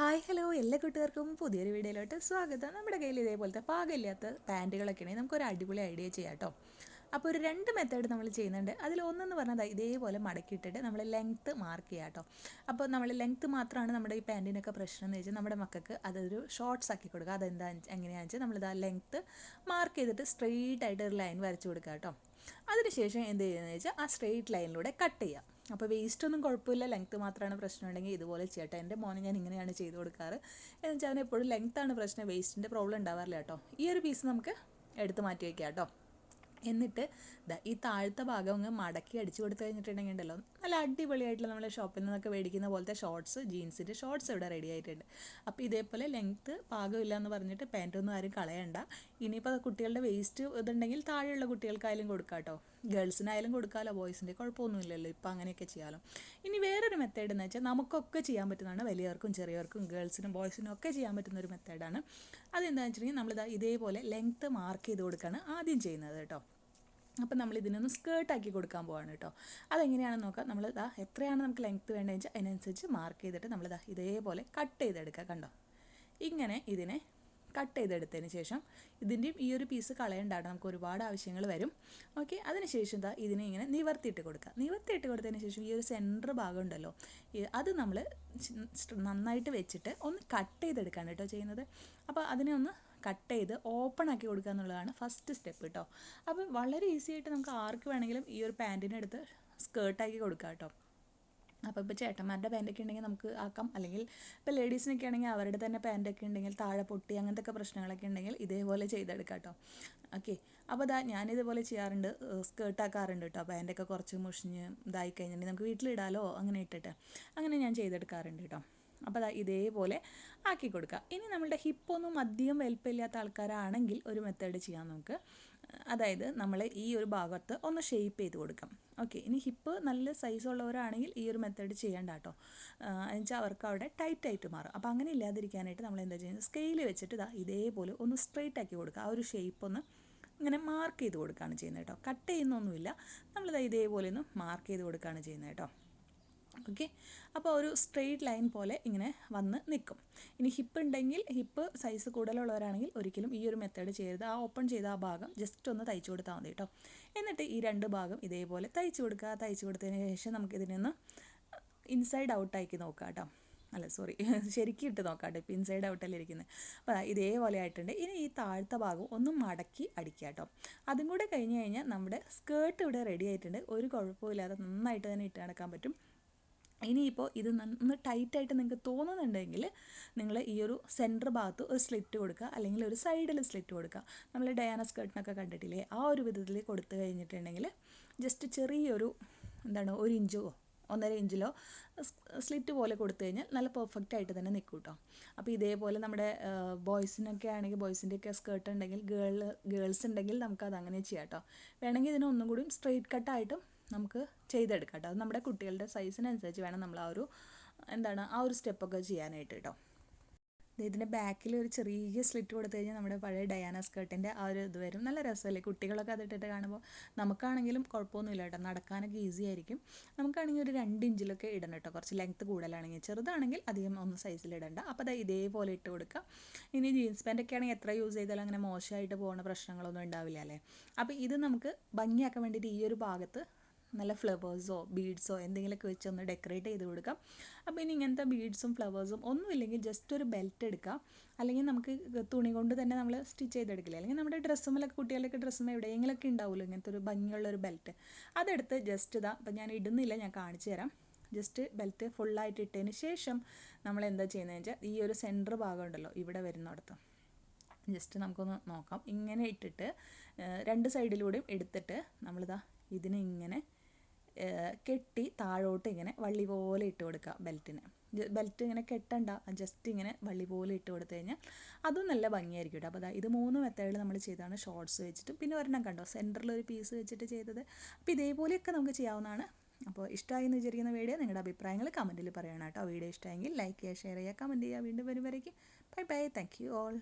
Hi hello എല്ലാ കൂട്ടുകാർക്കും പുതിയൊരു വീഡിയോയിലോട്ട് സ്വാഗതം. നമ്മുടെ കയ്യിൽ ഇതേപോലത്തെ പാകമില്ലാത്ത പാൻറ്റുകളൊക്കെ ഉണ്ടെങ്കിൽ നമുക്കൊരു അടിപൊളി ഐഡിയ ചെയ്യാം കേട്ടോ. അപ്പോൾ ഒരു രണ്ട് മെത്തേഡ് നമ്മൾ ചെയ്യുന്നുണ്ട്. അതിലൊന്നെന്ന് പറഞ്ഞാൽ ഇതേപോലെ മടക്കിയിട്ടിട്ട് നമ്മൾ ലെങ്ത്ത് മാർക്ക് ചെയ്യാം കേട്ടോ. അപ്പോൾ നമ്മൾ ലെങ്ത്ത് മാത്രമാണ് നമ്മുടെ ഈ പാൻറ്റിനൊക്കെ പ്രശ്നം എന്ന് വെച്ചാൽ നമ്മുടെ മക്കൾക്ക് അതൊരു ഷോർട്ട്സ് ആക്കി കൊടുക്കുക. എങ്ങനെയാണെന്ന് വെച്ചാൽ നമ്മളിത് ലെങ്ത്ത് മാർക്ക് ചെയ്തിട്ട് സ്ട്രെയിറ്റ് ആയിട്ട് ഒരു ലൈൻ വരച്ച് കൊടുക്കുക കേട്ടോ. അതിനുശേഷം എന്ത് ചെയ്യുന്നതെന്ന് വെച്ചാൽ ആ സ്ട്രെയിറ്റ് ലൈനിലൂടെ കട്ട് ചെയ്യുക. അപ്പോൾ വേസ്റ്റ് ഒന്നും കുഴപ്പമില്ല, ലെങ്ത്ത് മാത്രമാണ് പ്രശ്നം ഉണ്ടെങ്കിൽ ഇതുപോലെ ചെയ്യട്ടെ. എൻ്റെ മോനെ ഞാൻ ഇങ്ങനെയാണ് ചെയ്ത് കൊടുക്കാറ്. എന്ന് വെച്ചാൽ അവന് എപ്പോഴും ലെങ്ത്താണ് പ്രശ്നം, വേസ്റ്റിൻ്റെ പ്രോബ്ലം ഉണ്ടാവാറില്ല കേട്ടോ. ഈ ഒരു പീസ് നമുക്ക് എടുത്ത് മാറ്റി വയ്ക്കാം കേട്ടോ. എന്നിട്ട് ഈ താഴത്തെ ഭാഗം അങ്ങ് മടക്കി അടിച്ചു കൊടുത്തു കഴിഞ്ഞിട്ടുണ്ടെങ്കിൽ ഉണ്ടല്ലോ നല്ല അടിപൊളിയായിട്ടുള്ള നമ്മൾ ഷോപ്പിൽ നിന്നൊക്കെ മേടിക്കുന്ന പോലത്തെ ഷോർട്സ്, ജീൻസിൻ്റെ ഷോർട്സ് ഇവിടെ റെഡി ആയിട്ടുണ്ട്. അപ്പോൾ ഇതേപോലെ ലെങ്ത്ത് പാകമില്ല എന്ന് പറഞ്ഞിട്ട് പാൻറ്റൊന്നും ആരും കളയണ്ട. ഇനിയിപ്പോൾ കുട്ടികളുടെ വേസ്റ്റ് ഇതുണ്ടെങ്കിൽ താഴെയുള്ള കുട്ടികൾക്കായാലും കൊടുക്കാം കേട്ടോ. ഗേൾസിനായാലും കൊടുക്കാമല്ലോ, ബോയ്സിൻ്റെ കുഴപ്പമൊന്നുമില്ലല്ലോ, ഇപ്പോൾ അങ്ങനെയൊക്കെ ചെയ്യാമല്ലോ. ഇനി വേറൊരു മെത്തേഡ് എന്ന് വെച്ചാൽ നമുക്കൊക്കെ ചെയ്യാൻ പറ്റുന്നതാണ്, വലിയവർക്കും ചെറിയവർക്കും ഗേൾസിനും ബോയ്സിനും ഒക്കെ ചെയ്യാൻ പറ്റുന്ന ഒരു മെത്തേഡാണ്. അതെന്താണെന്ന് വെച്ചിട്ടുണ്ടെങ്കിൽ നമ്മളിതാ ഇതേപോലെ ലെങ്ത്ത് മാർക്ക് ചെയ്ത് കൊടുക്കുകയാണ് ആദ്യം ചെയ്യുന്നത് കേട്ടോ. അപ്പോൾ നമ്മൾ ഇതിനൊന്ന് സ്കേർട്ടാക്കി കൊടുക്കാൻ പോവാണ് കേട്ടോ. അതെങ്ങനെയാണെന്ന് നോക്കാം. നമ്മൾ എത്രയാണ് നമുക്ക് ലെങ്ത്ത് വേണ്ടതെന്ന് വെച്ചാൽ അതിനനുസരിച്ച് മാർക്ക് ചെയ്തിട്ട് നമ്മൾ ഇതേപോലെ കട്ട് ചെയ്തെടുക്കുക. കണ്ടോ, ഇങ്ങനെ ഇതിനെ കട്ട് ചെയ്തെടുത്തതിന് ശേഷം ഇതിൻ്റെയും ഈ ഒരു പീസ് കളയണ്ടാണ്, നമുക്ക് ഒരുപാട് ആവശ്യങ്ങൾ വരും. ഓക്കെ, അതിനുശേഷം ഇതിനെ ഇങ്ങനെ നിവർത്തിയിട്ട് കൊടുക്കുക. നിവർത്തിയിട്ട് കൊടുത്തതിന് ശേഷം ഈ ഒരു സെൻറ്റർ ഭാഗം ഉണ്ടല്ലോ, അത് നമ്മൾ നന്നായിട്ട് വെച്ചിട്ട് ഒന്ന് കട്ട് ചെയ്തെടുക്കുകയാണ് കേട്ടോ ചെയ്യുന്നത്. അപ്പോൾ അതിനെ ഒന്ന് കട്ട് ചെയ്ത് ഓപ്പൺ ആക്കി കൊടുക്കുക എന്നുള്ളതാണ് ഫസ്റ്റ് സ്റ്റെപ്പ് കേട്ടോ. അപ്പോൾ വളരെ ഈസി ആയിട്ട് നമുക്ക് ആർക്ക് വേണമെങ്കിലും ഈ ഒരു പാൻറ്റിനെടുത്ത് സ്കേർട്ടാക്കി കൊടുക്കാം കേട്ടോ. അപ്പോൾ ഇപ്പോൾ ചേട്ടന്മാരുടെ പാൻറ്റൊക്കെ ഉണ്ടെങ്കിൽ നമുക്ക് ആക്കാം, അല്ലെങ്കിൽ ഇപ്പോൾ ലേഡീസിനൊക്കെ ആണെങ്കിൽ അവരുടെ തന്നെ പാൻറ്റൊക്കെ ഉണ്ടെങ്കിൽ താഴെ പൊട്ടി അങ്ങനത്തെ ഒക്കെ പ്രശ്നങ്ങളൊക്കെ ഉണ്ടെങ്കിൽ ഇതേപോലെ ചെയ്തെടുക്കാം കേട്ടോ. ഓക്കെ, അപ്പോൾ ഞാനിതുപോലെ ചെയ്യാറുണ്ട്, സ്കേർട്ടാക്കാറുണ്ട് കേട്ടോ. പാൻറ്റൊക്കെ കുറച്ച് മുഷിഞ്ഞ് ഇതായി കഴിഞ്ഞിട്ടുണ്ടെങ്കിൽ നമുക്ക് വീട്ടിലിടാലോ, അങ്ങനെ ഇട്ടിട്ട് അങ്ങനെ ഞാൻ ചെയ്തെടുക്കാറുണ്ട് കേട്ടോ. അപ്പോൾ ഇതേപോലെ ആക്കി കൊടുക്കുക. ഇനി നമ്മളുടെ ഹിപ്പൊന്നും അധികം വലിപ്പമില്ലാത്ത ആൾക്കാരാണെങ്കിൽ ഒരു മെത്തേഡ് ചെയ്യാം നമുക്ക്. അതായത് നമ്മൾ ഈ ഒരു ഭാഗത്ത് ഒന്ന് ഷേപ്പ് ചെയ്ത് കൊടുക്കാം. ഓക്കെ, ഇനി ഹിപ്പ് നല്ല സൈസ് ഉള്ളവരാണെങ്കിൽ ഈ ഒരു മെത്തേഡ് ചെയ്യേണ്ട കേട്ടോ. എന്നുവെച്ചാൽ അവർക്ക് അവിടെ ടൈറ്റായിട്ട് മാറും. അപ്പോൾ അങ്ങനെ ഇല്ലാതിരിക്കാനായിട്ട് നമ്മൾ എന്താ ചെയ്യുന്നത്, സ്കെയിൽ വെച്ചിട്ട് ഇതേപോലെ ഒന്ന് സ്ട്രെയിറ്റ് ആക്കി കൊടുക്കുക. ആ ഒരു ഷേപ്പ് ഒന്ന് ഇങ്ങനെ മാർക്ക് ചെയ്ത് കൊടുക്കുകയാണ് ചെയ്യുന്നത് കേട്ടോ. കട്ട് ചെയ്യുന്നൊന്നുമില്ല, നമ്മളിത് ഇതേപോലെ ഒന്ന് മാർക്ക് ചെയ്ത് കൊടുക്കുകയാണ് ചെയ്യുന്നത് കേട്ടോ. ഓക്കെ, അപ്പോൾ ഒരു സ്ട്രെയിറ്റ് ലൈൻ പോലെ ഇങ്ങനെ വന്ന് നിൽക്കും. ഇനി ഹിപ്പ് ഉണ്ടെങ്കിൽ, ഹിപ്പ് സൈസ് കൂടുതലുള്ളവരാണെങ്കിൽ ഒരിക്കലും ഈ ഒരു മെത്തേഡ് ചെയ്യരുത്. ആ ഓപ്പൺ ചെയ്ത ആ ഭാഗം ജസ്റ്റ് ഒന്ന് തയ്ച്ചു കൊടുത്താൽ മതി കേട്ടോ. എന്നിട്ട് ഈ രണ്ട് ഭാഗം ഇതേപോലെ തയ്ച്ചു കൊടുക്കുക. തയ്ച്ചു കൊടുത്തതിന് ശേഷം നമുക്കിതിനൊന്ന് ഇൻസൈഡ് ഔട്ടാക്കി നോക്കാം കേട്ടോ. അല്ല സോറി, ശരിക്കും ഇട്ട് നോക്കാം കേട്ടോ. ഇപ്പോൾ ഇൻസൈഡ് ഔട്ടല്ലേ ഇരിക്കുന്നത്. അപ്പോൾ ഇതേപോലെ ആയിട്ടുണ്ട്. ഇനി ഈ താഴത്തെ ഭാഗം ഒന്ന് മടക്കി അടിക്കുക കേട്ടോ. അതും കൂടെ കഴിഞ്ഞ് കഴിഞ്ഞാൽ നമ്മുടെ സ്കേർട്ട് ഇവിടെ റെഡി ആയിട്ടുണ്ട്. ഒരു കുഴപ്പമില്ലാതെ നന്നായിട്ട് തന്നെ ഇട്ട് നടക്കാൻ പറ്റും. ഇനിയിപ്പോൾ ഇത് നന്ന് ടൈറ്റായിട്ട് നിങ്ങൾക്ക് തോന്നുന്നുണ്ടെങ്കിൽ നിങ്ങൾ ഈ ഒരു സെൻറ്റർ ഭാഗത്ത് ഒരു സ്ലിറ്റ് കൊടുക്കുക, അല്ലെങ്കിൽ ഒരു സൈഡിൽ സ്ലിറ്റ് കൊടുക്കുക. നമ്മൾ ഡയാന സ്കേർട്ടിനൊക്കെ കണ്ടിട്ടില്ലേ, ആ ഒരു വിധത്തിൽ കൊടുത്തു കഴിഞ്ഞിട്ടുണ്ടെങ്കിൽ ജസ്റ്റ് ചെറിയൊരു 1 ഇഞ്ചോ 1.5 ഇഞ്ചിലോ സ്ലിറ്റ് പോലെ കൊടുത്തു കഴിഞ്ഞാൽ നല്ല പെർഫെക്റ്റ് ആയിട്ട് തന്നെ നിൽക്കും കേട്ടോ. അപ്പോൾ ഇതേപോലെ നമ്മുടെ ബോയ്സിനൊക്കെ ആണെങ്കിൽ, ബോയ്സിൻ്റെയൊക്കെ സ്കേർട്ട് ഉണ്ടെങ്കിൽ, ഗേൾസ് ഉണ്ടെങ്കിൽ നമുക്കത് അങ്ങനെ ചെയ്യാം കേട്ടോ. വേണമെങ്കിൽ ഇതിനൊന്നും കൂടി സ്ട്രെയിറ്റ് കട്ടായിട്ടും നമുക്ക് ചെയ്തെടുക്കാം കേട്ടോ. അത് നമ്മുടെ കുട്ടികളുടെ സൈസിനനുസരിച്ച് വേണം നമ്മൾ ആ ഒരു സ്റ്റെപ്പൊക്കെ ചെയ്യാനായിട്ട് കേട്ടോ. ഇതിൻ്റെ ബാക്കിൽ ഒരു ചെറിയ സ്ലിറ്റ് കൊടുത്തു കഴിഞ്ഞാൽ നമ്മുടെ പഴയ ഡയാന സ്കേർട്ടിൻ്റെ ആ ഒരു ഇത് വരും. നല്ല രസമല്ലേ കുട്ടികളൊക്കെ അതിട്ടിട്ട് കാണുമ്പോൾ. നമുക്കാണെങ്കിലും കുഴപ്പമൊന്നുമില്ല കേട്ടോ, നടക്കാനൊക്കെ ഈസി ആയിരിക്കും. നമുക്കാണെങ്കിൽ ഒരു 2 ഇഞ്ചിലൊക്കെ ഇടണം കേട്ടോ, കുറച്ച് ലെങ്ത്ത് കൂടുതലാണെങ്കിൽ. ചെറുതാണെങ്കിൽ അധികം ഒന്നും സൈസിലിടണ്ട. അപ്പോൾ ഇതേപോലെ ഇട്ട് കൊടുക്കുക. ഇനി ജീൻസ് പാൻറ്റൊക്കെ ആണെങ്കിൽ എത്ര യൂസ് ചെയ്താലും അങ്ങനെ മോശമായിട്ട് പോകുന്ന പ്രശ്നങ്ങളൊന്നും ഉണ്ടാവില്ല അല്ലേ. അപ്പോൾ ഇത് നമുക്ക് ഭംഗിയാക്കാൻ വേണ്ടിയിട്ട് ഈ ഒരു ഭാഗത്ത് നല്ല ഫ്ലവേഴ്സോ ബീഡ്സോ എന്തെങ്കിലുമൊക്കെ വെച്ച് ഒന്ന് ഡെക്കറേറ്റ് ചെയ്ത് കൊടുക്കാം. അപ്പോൾ ഇനി ഇങ്ങനത്തെ ബീഡ്സും ഫ്ലവേഴ്സും ഒന്നുമില്ലെങ്കിൽ ജസ്റ്റ് ഒരു ബെൽറ്റ് എടുക്കാം, അല്ലെങ്കിൽ നമുക്ക് തുണി കൊണ്ട് തന്നെ നമ്മൾ സ്റ്റിച്ച് ചെയ്തെടുക്കില്ല, അല്ലെങ്കിൽ നമ്മുടെ ഡ്രസ്സുമൊക്കെ കുട്ടികളുടെ ഡ്രസ്സും എവിടെയെങ്കിലുമൊക്കെ ഉണ്ടാവുമല്ലോ ഇങ്ങനത്തെ ഒരു ഭംഗിയുള്ളൊരു ബെൽറ്റ്. അതെടുത്ത് ജസ്റ്റ് അപ്പോൾ ഞാൻ ഇടുന്നില്ല, ഞാൻ കാണിച്ചു തരാം. ജസ്റ്റ് ബെൽറ്റ് ഫുള്ളായിട്ട് ഇട്ടതിന് ശേഷം നമ്മൾ എന്താ ചെയ്യുന്നതെന്ന് വെച്ചാൽ ഈ ഒരു സെൻറ്റർ ഭാഗം ഉണ്ടല്ലോ ഇവിടെ വരുന്നിടത്ത് ജസ്റ്റ് നമുക്കൊന്ന് നോക്കാം. ഇങ്ങനെ ഇട്ടിട്ട് 2 സൈഡിലൂടെയും എടുത്തിട്ട് ഇതിനെ ഇങ്ങനെ കെട്ടി താഴോട്ട് ഇങ്ങനെ വള്ളി പോലെ ഇട്ട് കൊടുക്കുക. ബെൽറ്റ് ഇങ്ങനെ കെട്ടണ്ട, ജസ്റ്റ് ഇങ്ങനെ വള്ളി പോലെ ഇട്ട് കൊടുത്തു കഴിഞ്ഞാൽ അതും നല്ല ഭംഗിയായിരിക്കും കേട്ടോ. അപ്പോൾ ഇത് 3 മെത്തേഡിൽ നമ്മൾ ചെയ്തതാണ്. ഷോർട്സ് വെച്ചിട്ട്, പിന്നെ ഒരെണ്ണം കണ്ടോ സെൻറ്ററിൽ ഒരു പീസ് വെച്ചിട്ട് ചെയ്തത്. അപ്പോൾ ഇതേപോലെയൊക്കെ നമുക്ക് ചെയ്യാവുന്നതാണ്. അപ്പോൾ ഇഷ്ടമായി എന്ന് വിചാരിക്കുന്ന വീഡിയോ നിങ്ങളുടെ അഭിപ്രായങ്ങൾ കമൻറ്റിൽ പറയണം കേട്ടോ. വീഡിയോ ഇഷ്ടമായെങ്കിൽ ലൈക്ക് ചെയ്യുക, ഷെയർ ചെയ്യുക, കമൻറ്റ് ചെയ്യുക. വീണ്ടും വരുമ്പോഴേക്കും bye bye, thank you all.